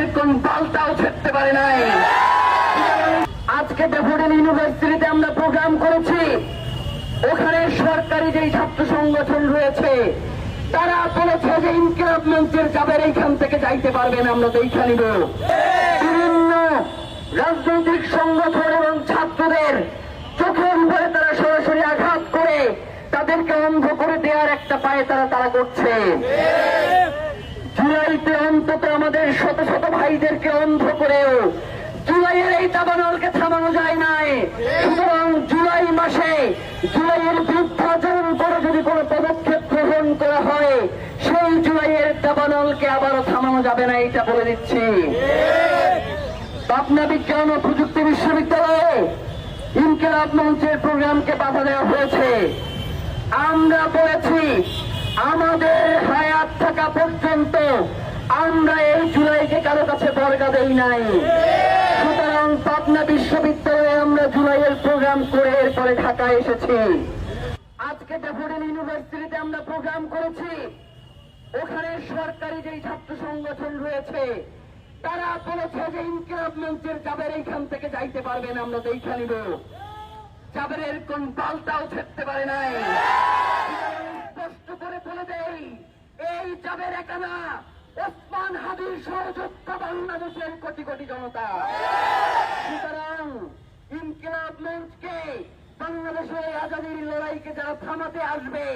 চাবের কোন পাল্টাও ছেড়তে পারে নাই। আজকে ড্যাফোডিল ইউনিভার্সিটিতে আমরা প্রোগ্রাম করেছি, ওখানে সরকারি যেই ছাত্র সংগঠন রয়েছে তারা বলেছে যে ইনকিলাব মঞ্চের চাবের এইখান থেকে যাইতে পারবেন, আমরা দেখে নিব। বিভিন্ন রাজনৈতিক সংগঠন এবং ছাত্রদের চোখের উপরে তারা সরাসরি আঘাত করে তাদেরকে অন্ধ করে দেওয়ার একটা পায়ে তারা করছে। জুলাইতে অন্তত আমাদের শত শত ভাইদেরকে অন্ধ করেও জুলাইয়ের এই দাবানলকে থামানো যায় নাই। সুতরাং জুলাই মাসে জুলাইয়ের বিরুদ্ধাচরণ করে যদি কোনো পদক্ষেপ গ্রহণ করা হয়, সেই জুলাইয়ের দাবানলকে আবারও থামানো যাবে না, এটা বলে দিচ্ছি। পাবনা বিজ্ঞান ও প্রযুক্তি বিশ্ববিদ্যালয়ে ইনকিলাব মঞ্চের প্রোগ্রামকে বাধা দেওয়া হয়েছে। আমরা বলেছি আমাদের হায়াত থাকা পর্যন্ত আমরা এই জুলাইকে কারো কাছে বর্গা দেই নাই। সুতরাং পাবনা বিশ্ববিদ্যালয়ে আমরা জুলাইয়ের প্রোগ্রাম করে এরপরে ঢাকায় এসেছি। আজকে ড্যাফোডিল ইউনিভার্সিটিতে আমরা প্রোগ্রাম করেছি, ওখানে সরকারি যেই ছাত্র সংগঠন রয়েছে তারা বলেছে যে ইনকিলাব মঞ্চের চাবের এইখান থেকে যাইতে পারবেন, আমরা দেখে নিব। চাবের কোন পাল্টাও ছেড়তে পারে নাই। স্পষ্ট করে বলে দেই, এই চাবের একানা ওসমান হাদির সহযোদ্ধা বাংলাদেশের কোটি কোটি জনতা। সুতরাং ইনকিলাব মঞ্চকে, বাংলাদেশের আজাদীর লড়াইকে যারা থামাতে আসবে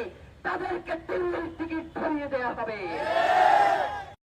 তাদেরকে দিল্লির টিকিট ধরিয়ে দেওয়া হবে।